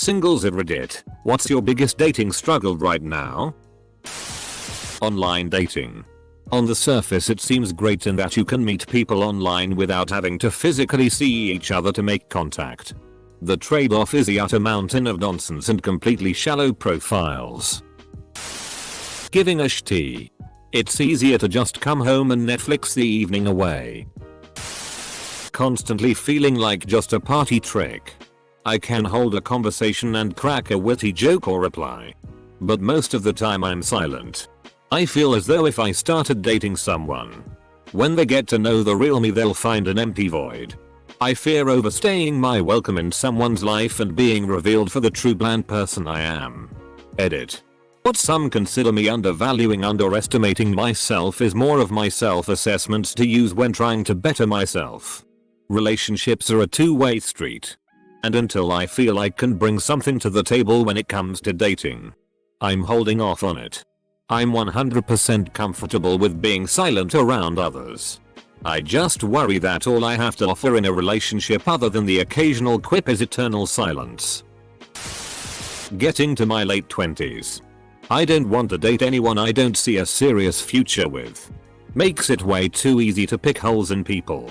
singles at Reddit, what's your biggest dating struggle right now? Online dating. On the surface it seems great in that you can meet people online without having to physically see each other to make contact. The trade-off is the utter mountain of nonsense and completely shallow profiles. Giving a shitty. It's easier to just come home and Netflix the evening away. Constantly feeling like just a party trick. I can hold a conversation and crack a witty joke or reply. But most of the time I'm silent. I feel as though if I started dating someone, when they get to know the real me they'll find an empty void. I fear overstaying my welcome in someone's life and being revealed for the true bland person I am. Edit. What some consider me underestimating myself is more of my self-assessment to use when trying to better myself. Relationships are a two-way street. And until I feel I can bring something to the table when it comes to dating, I'm holding off on it. I'm 100% comfortable with being silent around others. I just worry that all I have to offer in a relationship other than the occasional quip is eternal silence. Getting to my late 20s. I don't want to date anyone I don't see a serious future with. Makes it way too easy to pick holes in people.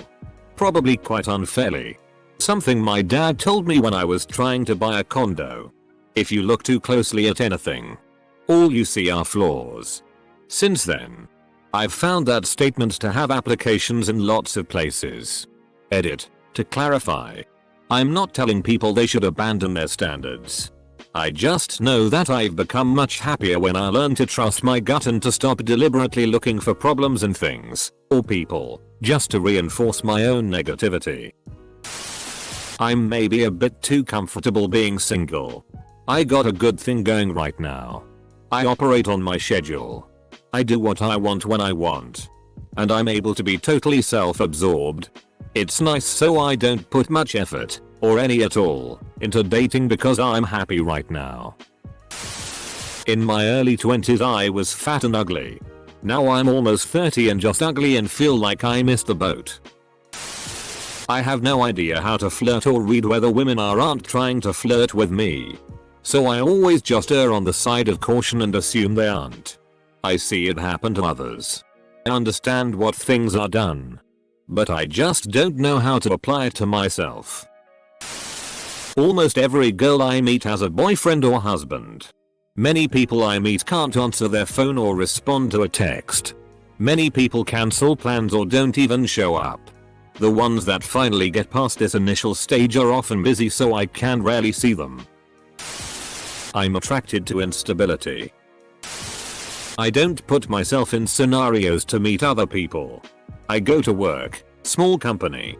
Probably quite unfairly. Something my dad told me when I was trying to buy a condo. If you look too closely at anything, all you see are flaws. Since then, I've found that statement to have applications in lots of places. Edit. To clarify, I'm not telling people they should abandon their standards. I just know that I've become much happier when I learn to trust my gut and to stop deliberately looking for problems in things, or people, just to reinforce my own negativity. I'm maybe a bit too comfortable being single. I got a good thing going right now. I operate on my schedule. I do what I want when I want. And I'm able to be totally self-absorbed. It's nice so I don't put much effort, or any at all, into dating because I'm happy right now. In my early 20s I was fat and ugly. Now I'm almost 30 and just ugly and feel like I missed the boat. I have no idea how to flirt or read whether women aren't trying to flirt with me. So I always just err on the side of caution and assume they aren't. I see it happen to others. I understand what things are done. But I just don't know how to apply it to myself. Almost every girl I meet has a boyfriend or husband. Many people I meet can't answer their phone or respond to a text. Many people cancel plans or don't even show up. The ones that finally get past this initial stage are often busy so I can rarely see them. I'm attracted to instability. I don't put myself in scenarios to meet other people. I go to work, small company,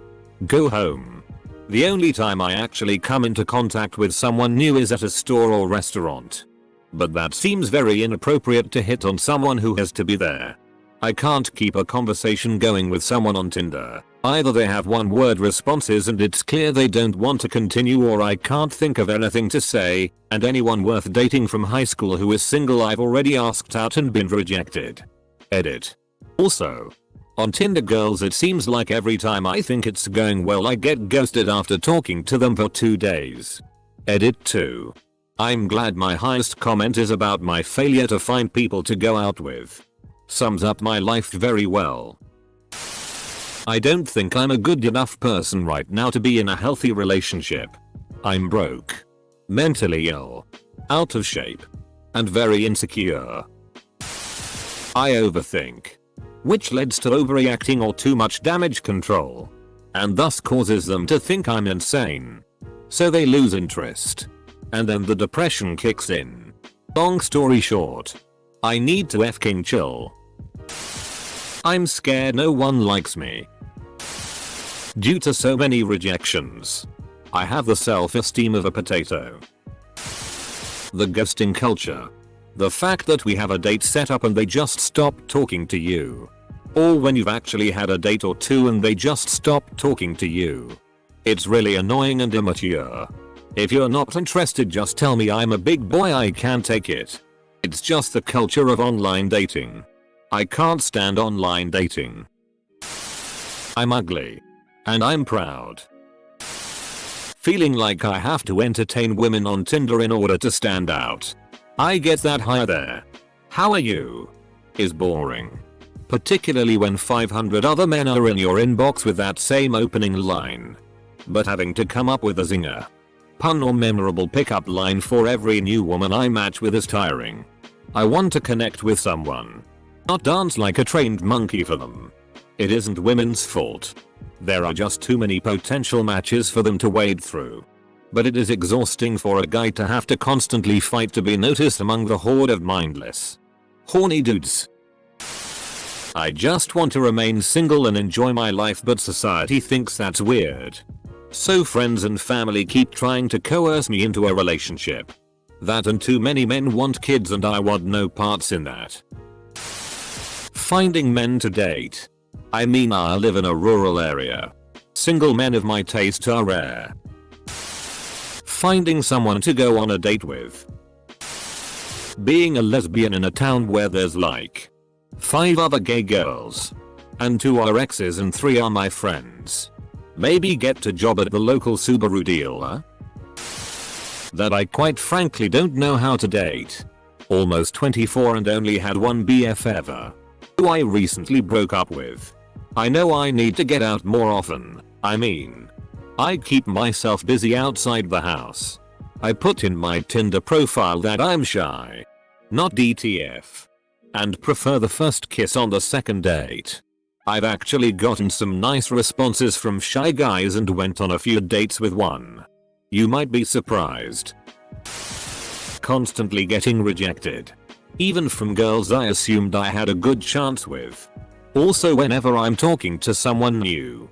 go home. The only time I actually come into contact with someone new is at a store or restaurant. But that seems very inappropriate to hit on someone who has to be there. I can't keep a conversation going with someone on Tinder. Either they have one-word responses and it's clear they don't want to continue, or I can't think of anything to say, and anyone worth dating from high school who is single I've already asked out and been rejected. Edit. Also, on Tinder girls it seems like every time I think it's going well I get ghosted after talking to them for 2 days. Edit 2. I'm glad my highest comment is about my failure to find people to go out with. Sums up my life very well. I don't think I'm a good enough person right now to be in a healthy relationship. I'm broke, mentally ill, out of shape, and very insecure. I overthink, which leads to overreacting or too much damage control, and thus causes them to think I'm insane. So they lose interest, and then the depression kicks in. Long story short, I need to f***ing chill. I'm scared no one likes me. Due to so many rejections, I have the self-esteem of a potato. The ghosting culture. The fact that we have a date set up and they just stop talking to you. Or when you've actually had a date or two and they just stop talking to you. It's really annoying and immature. If you're not interested, just tell me. I'm a big boy, I can't take it. It's just the culture of online dating. I can't stand online dating. I'm ugly. And I'm proud. feeling like I have to entertain women on Tinder in order to stand out. I get that high there. How are you? Is boring. Particularly when 500 other men are in your inbox with that same opening line. But having to come up with a zinger, pun or memorable pickup line for every new woman I match with is tiring. I want to connect with someone, not dance like a trained monkey for them. It isn't women's fault. There are just too many potential matches for them to wade through. But it is exhausting for a guy to have to constantly fight to be noticed among the horde of mindless, horny dudes. I just want to remain single and enjoy my life, but society thinks that's weird. So friends and family keep trying to coerce me into a relationship. That and too many men want kids and I want no parts in that. Finding men to date. I mean, I live in a rural area. Single men of my taste are rare. Finding someone to go on a date with. Being a lesbian in a town where there's like 5 other gay girls. And 2 are exes and 3 are my friends. Maybe get a job at the local Subaru dealer. That I quite frankly don't know how to date. Almost 24 and only had one BF ever, who I recently broke up with. I know I need to get out more often. I mean, I keep myself busy outside the house. I put in my Tinder profile that I'm shy, not DTF, and prefer the first kiss on the second date. I've actually gotten some nice responses from shy guys and went on a few dates with one. You might be surprised. Constantly getting rejected. Even from girls I assumed I had a good chance with. Also, whenever I'm talking to someone new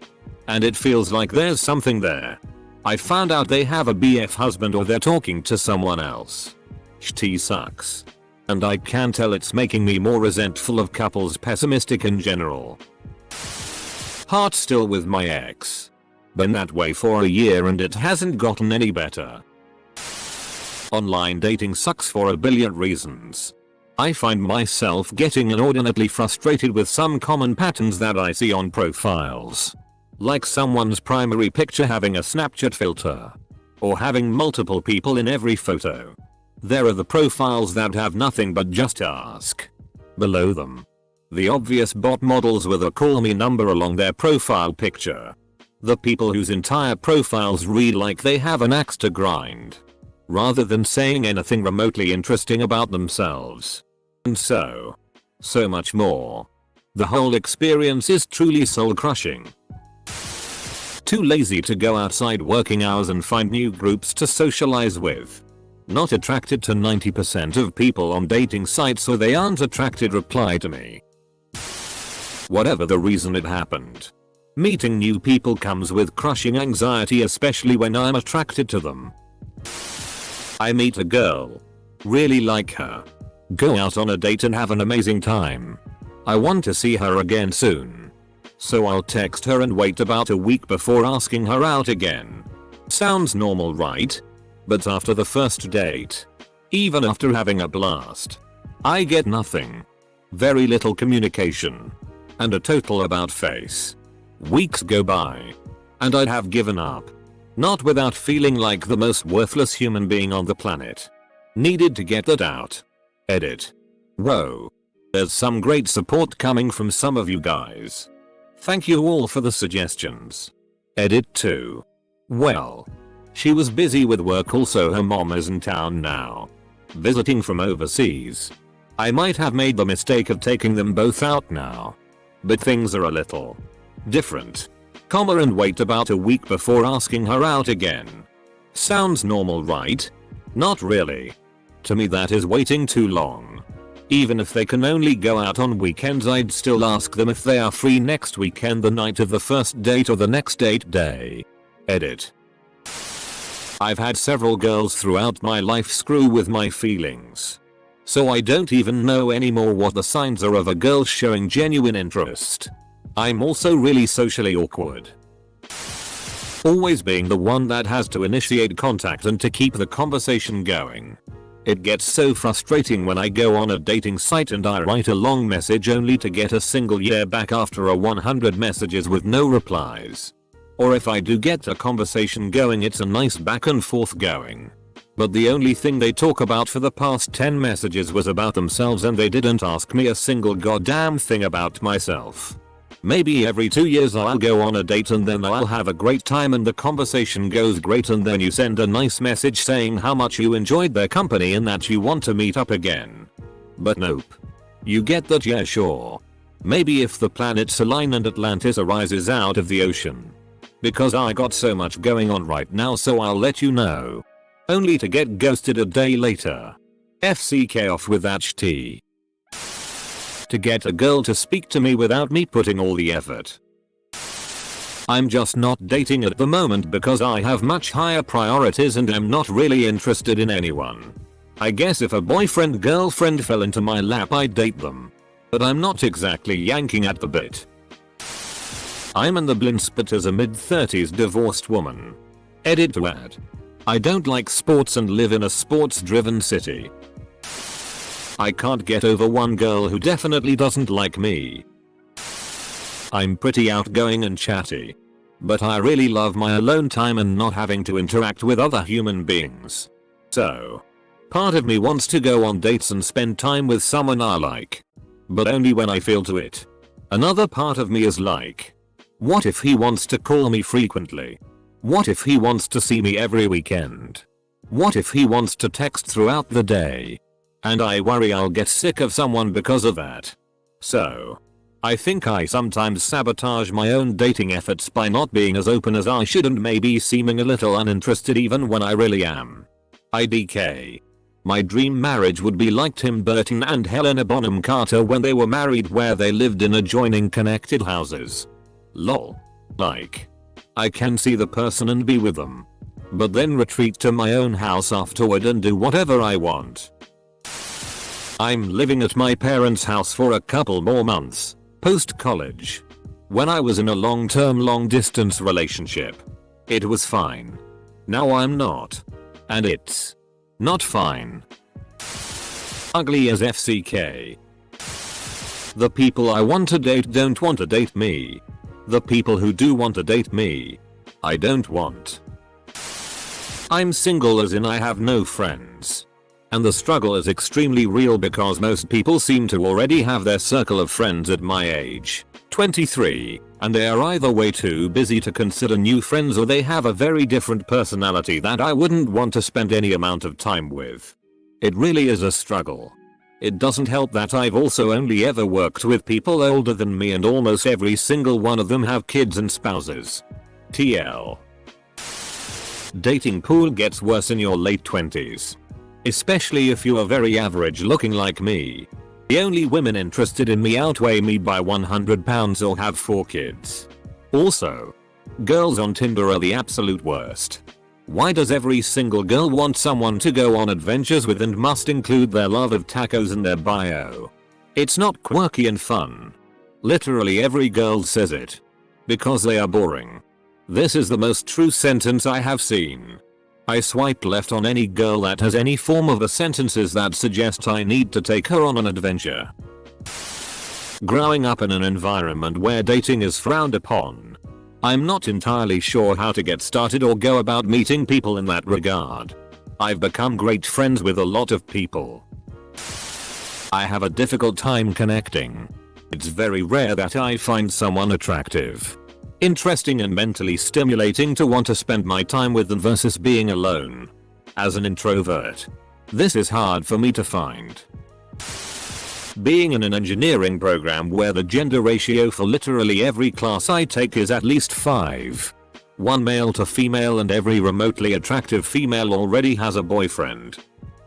and it feels like there's something there, I found out they have a BF husband or they're talking to someone else. Shit sucks. And I can tell it's making me more resentful of couples, pessimistic in general. Heart still with my ex. Been that way for a year and it hasn't gotten any better. Online dating sucks for a billion reasons. I find myself getting inordinately frustrated with some common patterns that I see on profiles. Like someone's primary picture having a Snapchat filter. Or having multiple people in every photo. There are the profiles that have nothing but just ask below them. The obvious bot models with a call me number along their profile picture. The people whose entire profiles read like they have an axe to grind, rather than saying anything remotely interesting about themselves. And so much more. The whole experience is truly soul crushing. Too lazy to go outside working hours and find new groups to socialize with. Not attracted to 90% of people on dating sites, so they aren't attracted reply to me. Whatever the reason it happened. Meeting new people comes with crushing anxiety, especially when I'm attracted to them. I meet a girl. Really like her. Go out on a date and have an amazing time. I want to see her again soon. So I'll text her and wait about a week before asking her out again. Sounds normal, right? But after the first date, even after having a blast, I get nothing. Very little communication. And a total about face. Weeks go by. And I'd have given up. Not without feeling like the most worthless human being on the planet. Needed to get that out. Edit. Whoa. There's some great support coming from some of you guys. Thank you all for the suggestions. Edit 2. Well, she was busy with work, also her mom is in town now, visiting from overseas. I might have made the mistake of taking them both out now. But things are a little different. Comma and wait about a week before asking her out again. Sounds normal, right? Not really. To me that is waiting too long. Even if they can only go out on weekends, I'd still ask them if they are free next weekend, the night of the first date or the next date day. Edit. I've had several girls throughout my life screw with my feelings. So I don't even know anymore what the signs are of a girl showing genuine interest. I'm also really socially awkward. Always being the one that has to initiate contact and to keep the conversation going. It gets so frustrating when I go on a dating site and I write a long message only to get a single yeah back after a 100 messages with no replies. Or if I do get a conversation going, it's a nice back and forth going. But the only thing they talk about for the past 10 messages was about themselves, and they didn't ask me a single goddamn thing about myself. Maybe every 2 years I'll go on a date and then I'll have a great time and the conversation goes great, and then you send a nice message saying how much you enjoyed their company and that you want to meet up again. But nope. You get that, yeah sure. Maybe if the planets align and Atlantis arises out of the ocean. Because I got so much going on right now, so I'll let you know. Only to get ghosted a day later. FCK off with that sh*t. To get a girl to speak to me without me putting all the effort. I'm just not dating at the moment because I have much higher priorities and am not really interested in anyone. I guess if a boyfriend girlfriend fell into my lap I'd date them. But I'm not exactly yanking at the bit. I'm in the blinspot as a mid-30s divorced woman. Edit to add. I don't like sports and live in a sports-driven city. I can't get over one girl who definitely doesn't like me. I'm pretty outgoing and chatty. But I really love my alone time and not having to interact with other human beings. So, part of me wants to go on dates and spend time with someone I like. But only when I feel to it. Another part of me is like, what if he wants to call me frequently? What if he wants to see me every weekend? What if he wants to text throughout the day? And I worry I'll get sick of someone because of that. So, I think I sometimes sabotage my own dating efforts by not being as open as I should and maybe seeming a little uninterested even when I really am. IDK. My dream marriage would be like Tim Burton and Helena Bonham Carter when they were married, where they lived in adjoining connected houses. Lol. Like, I can see the person and be with them. But then retreat to my own house afterward and do whatever I want. I'm living at my parents' house for a couple more months, post-college. When I was in a long-term long-distance relationship. It was fine. Now I'm not. And it's not fine. Ugly as FCK. The people I want to date don't want to date me. The people who do want to date me, I don't want. I'm single as in I have no friends. And the struggle is extremely real because most people seem to already have their circle of friends at my age, 23, and they are either way too busy to consider new friends or they have a very different personality that I wouldn't want to spend any amount of time with. It really is a struggle. It doesn't help that I've also only ever worked with people older than me and almost every single one of them have kids and spouses. TL. Dating pool gets worse in your late 20s. Especially if you are very average looking like me. The only women interested in me outweigh me by 100 pounds or have 4 kids. Also, girls on Tinder are the absolute worst. Why does every single girl want someone to go on adventures with and must include their love of tacos in their bio? It's not quirky and fun. Literally every girl says it. Because they are boring. This is the most true sentence I have seen. I swipe left on any girl that has any form of the sentences that suggest I need to take her on an adventure. Growing up in an environment where dating is frowned upon, I'm not entirely sure how to get started or go about meeting people in that regard. I've become great friends with a lot of people. I have a difficult time connecting. It's very rare that I find someone attractive, interesting and mentally stimulating to want to spend my time with them versus being alone. As an introvert, this is hard for me to find. Being in an engineering program where the gender ratio for literally every class I take is at least 5. 1 male to female, and every remotely attractive female already has a boyfriend.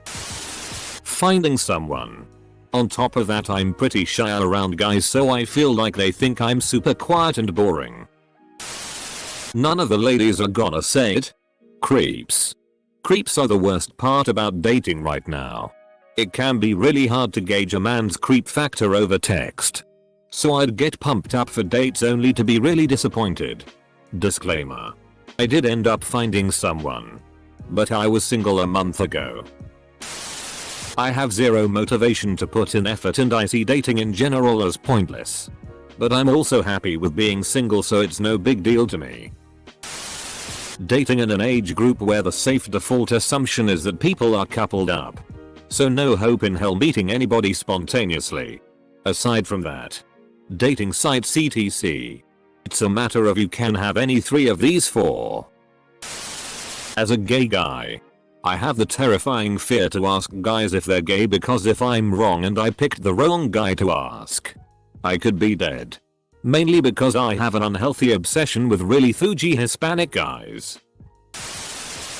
Finding someone. On top of that, I'm pretty shy around guys, so I feel like they think I'm super quiet and boring. None of the ladies are gonna say it. Creeps. Creeps are the worst part about dating right now. It can be really hard to gauge a man's creep factor over text. So I'd get pumped up for dates only to be really disappointed. Disclaimer. I did end up finding someone. But I was single a month ago. I have zero motivation to put in effort and I see dating in general as pointless. But I'm also happy with being single, so it's no big deal to me. Dating in an age group where the safe default assumption is that people are coupled up. So no hope in hell meeting anybody spontaneously. Aside from that, dating sites etc. It's a matter of you can have any 3 of these 4. As a gay guy, I have the terrifying fear to ask guys if they're gay because if I'm wrong and I picked the wrong guy to ask, I could be dead. Mainly because I have an unhealthy obsession with really thugy Hispanic guys.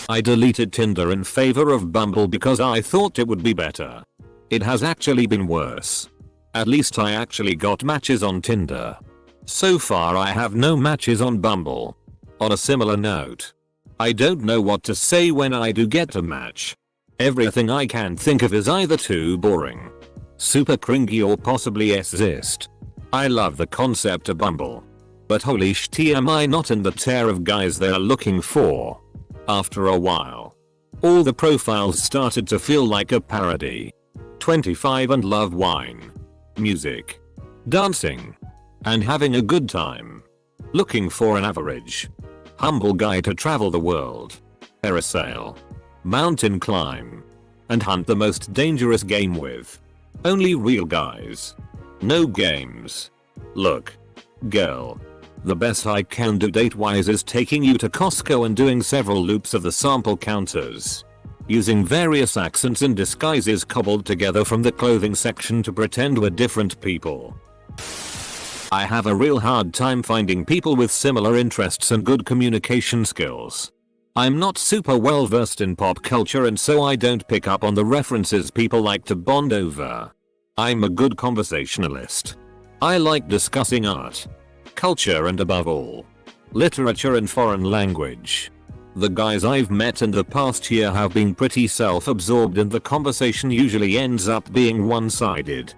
I deleted Tinder in favor of Bumble because I thought it would be better. It has actually been worse. At least I actually got matches on Tinder. So far I have no matches on Bumble. On a similar note, I don't know what to say when I do get a match. Everything I can think of is either too boring, super cringy or possibly sexist. I love the concept of Bumble, but holy shit am I not in the tier of guys they're looking for. After a while, all the profiles started to feel like a parody. 25 and love wine, music, dancing, and having a good time. Looking for an average, humble guy to travel the world, parasail, mountain climb, and hunt the most dangerous game with. Only real guys. No games. Look, girl. The best I can do date wise is taking you to Costco and doing several loops of the sample counters. Using various accents and disguises cobbled together from the clothing section to pretend we're different people. I have a real hard time finding people with similar interests and good communication skills. I'm not super well versed in pop culture and so I don't pick up on the references people like to bond over. I'm a good conversationalist. I like discussing art, culture and above all, literature and foreign language. The guys I've met in the past year have been pretty self-absorbed and the conversation usually ends up being one-sided.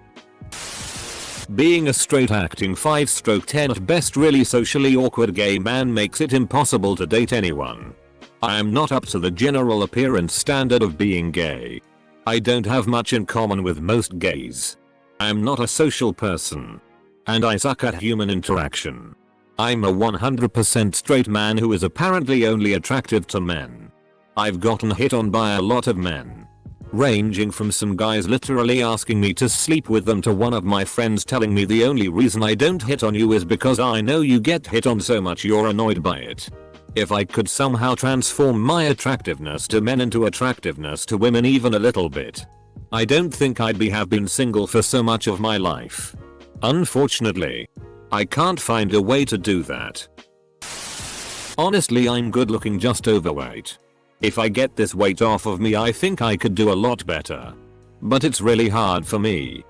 Being a straight acting 5/10 at best really socially awkward gay man makes it impossible to date anyone. I am not up to the general appearance standard of being gay. I don't have much in common with most gays. I am not a social person. And I suck at human interaction. I'm a 100% straight man who is apparently only attractive to men. I've gotten hit on by a lot of men. Ranging from some guys literally asking me to sleep with them to one of my friends telling me the only reason I don't hit on you is because I know you get hit on so much you're annoyed by it. If I could somehow transform my attractiveness to men into attractiveness to women even a little bit, I don't think I'd have been single for so much of my life. Unfortunately, I can't find a way to do that. Honestly, I'm good looking, just overweight. If I get this weight off of me, I think I could do a lot better. But it's really hard for me.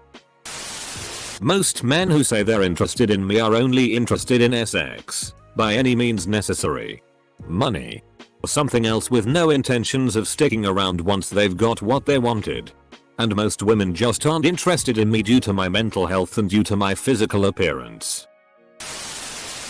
Most men who say they're interested in me are only interested in sex, by any means necessary. Money, or something else with no intentions of sticking around once they've got what they wanted. And most women just aren't interested in me due to my mental health and due to my physical appearance.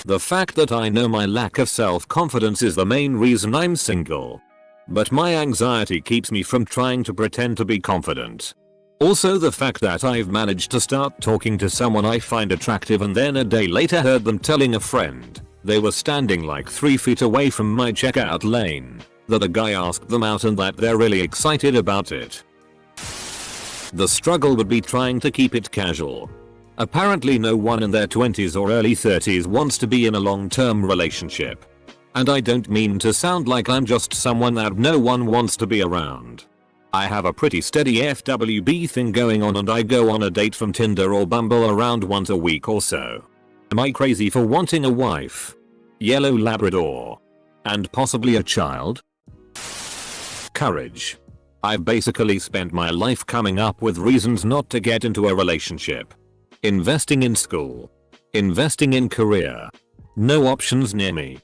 The fact that I know my lack of self-confidence is the main reason I'm single. But my anxiety keeps me from trying to pretend to be confident. Also the fact that I've managed to start talking to someone I find attractive and then a day later heard them telling a friend they were standing like 3 feet away from my checkout lane, that a guy asked them out and that they're really excited about it. The struggle would be trying to keep it casual. Apparently no one in their 20s or early 30s wants to be in a long-term relationship. And I don't mean to sound like I'm just someone that no one wants to be around. I have a pretty steady FWB thing going on and I go on a date from Tinder or Bumble around once a week or so. Am I crazy for wanting a wife, yellow Labrador, and possibly a child? Courage. I've basically spent my life coming up with reasons not to get into a relationship. Investing in school. Investing in career. No options near me.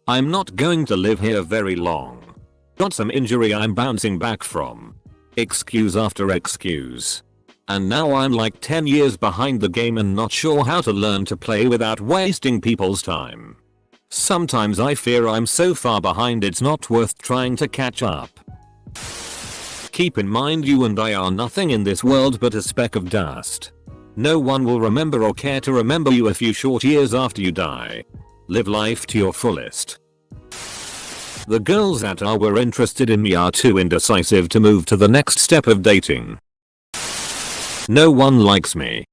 I'm not going to live here very long. Got some injury I'm bouncing back from. Excuse after excuse. And now I'm like 10 years behind the game and not sure how to learn to play without wasting people's time. Sometimes I fear I'm so far behind it's not worth trying to catch up. Keep in mind you and I are nothing in this world but a speck of dust. No one will remember or care to remember you a few short years after you die. Live life to your fullest. The girls that were interested in me are too indecisive to move to the next step of dating. No one likes me.